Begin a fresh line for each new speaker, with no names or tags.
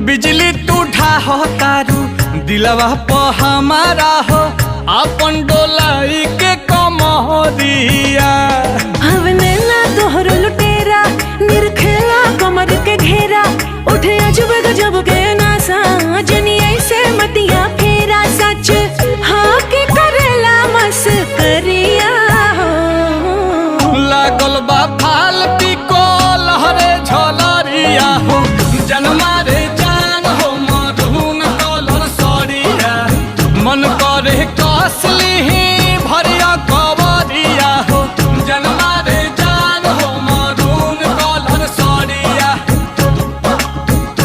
बिजली तू ढाहो तारू दिलवा प हमारा हो अपन डोलाई के कमरिया
हवने ना तोहरो लुटेरा निरखेला कमर के घेरा उठे अजब गजब के नासा जनी ऐसे मतिया फेरा सच हाँ के करेला मस करिया हो
लागल बा फाल पिको लहरे झलरिया हो जनमा रे जान हो मधुन कलर सरिया मन